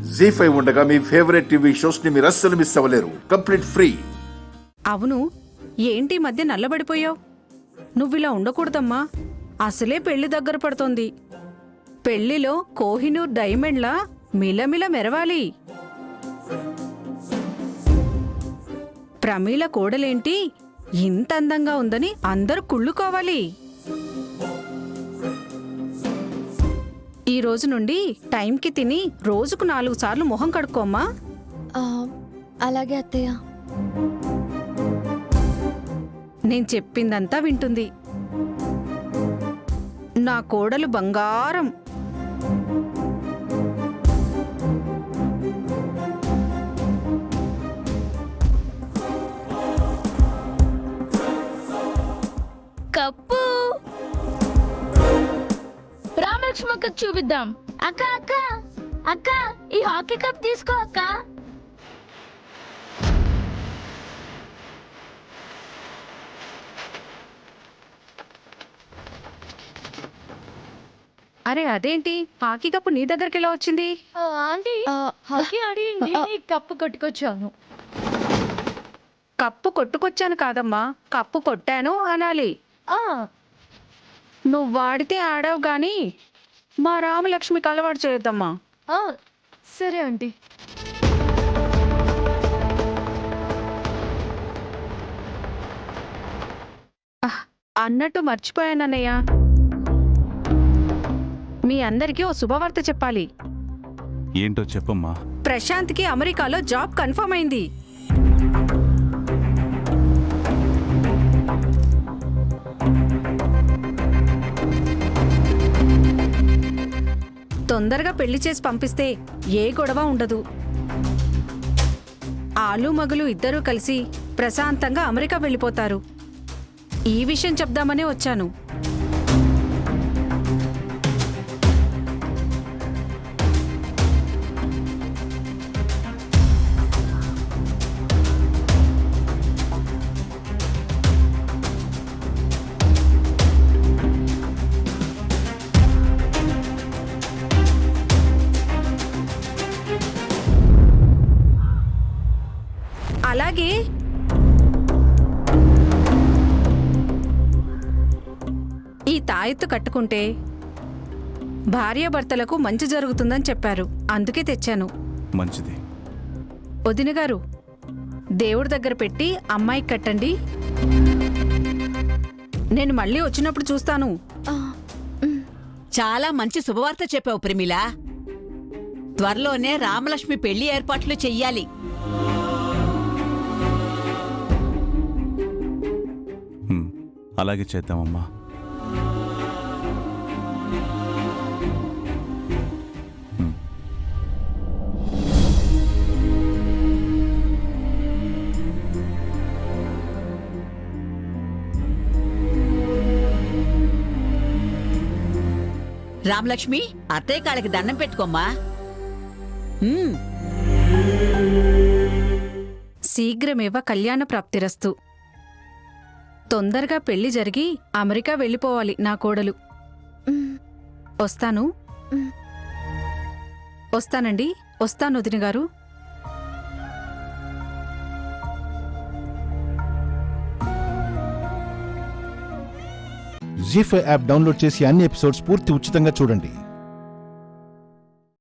జీ5 ఉండగా మీ favourite TV shows ని మీరు అస్సలు మిస్ అవ్వలేరు. Complete free. అవును, ఏంటి ఈ మధ్య నల్లబడిపోయావు? నువ్విలా ఉండకూడదమ్మా. అసలే పెళ్లి దగ్గర పడుతోంది. పెళ్లిలో కోహినూర్ డైమండ్లా మిలమిల మెరవాలి. ప్రమీల కోడలేంటి ఇంత అందంగా ఉందని అందరూ కుళ్ళుకోవాలి. ఈ రోజు నుండి టైంకి తిని రోజుకు 4 సార్లు మొహం కడుక్కోమ్మా. అలాగే అత్తయ్య. నేను చెప్పిందంతా వింటుంది. నా కోడలు బంగారం. కప్పు రామలక్ష్మక్క చూపిద్దాం. అక్క అక్క అక్క ఈ హాకీ కప్ తీసుకో అక్క. అరే అదేంటి హాకీ కప్పు నీ దగ్గరికి ఎలా వచ్చింది? ఆంటీ హాకీ ఆడి కప్పు కొట్టుకొచ్చాను. కప్పు కొట్టుకొచ్చాను కాదమ్మా, కప్పు కొట్టాను అనాలి. నువ్వు వాడితే ఆడావు గాని మా రామలక్ష్మికి అలవాటు చేయొద్దమ్మా. సరే ఆంటీ. అన్నట్టు మర్చిపోయానన్నయ్య, మీ అందరికీ ఓ శుభవార్త చెప్పాలి. ఏంటో చెప్పమ్మా. ప్రశాంత్కి అమెరికాలో జాబ్ కన్ఫర్మ్ అయింది. తొందరగా పెళ్లి చేసి పంపిస్తే ఏ గొడవ ఉండదు. ఆలు మగులు ఇద్దరూ కలిసి ప్రశాంతంగా అమెరికా వెళ్ళిపోతారు. ఈ విషయం చెప్దామనే వచ్చాను. అలాగే ఈ తాయెత్తు కట్టుకుంటే భార్యాభర్తలకు మంచి జరుగుతుందని చెప్పారు. అందుకే తెచ్చాను. మంచిది. వదిన గారు, దేవుడి దగ్గర పెట్టి అమ్మాయికి కట్టండి. నేను మళ్ళీ వచ్చినప్పుడు చూస్తాను. చాలా మంచి శుభవార్త చెప్పావు ప్రమీల. త్వరలోనే రామలక్ష్మి పెళ్లి ఏర్పాట్లు చెయ్యాలి. అలాగే చేద్దామమ్మా. రామలక్ష్మి, అత్తయ్య కాళ్ళకి దండం పెట్టుకోమ్మా. శీఘ్రమేవ కళ్యాణ ప్రాప్తిరస్తు. తొందరగా పెళ్లి జరిగి అమెరికా వెళ్ళిపోవాలి నా కోడలు. వస్తాను. వస్తానండి. వస్తాను వదిన గారు. జీ5 యాప్ డౌన్లోడ్ చేసి అన్ని ఎపిసోడ్స్ పూర్తి ఉచితంగా చూడండి.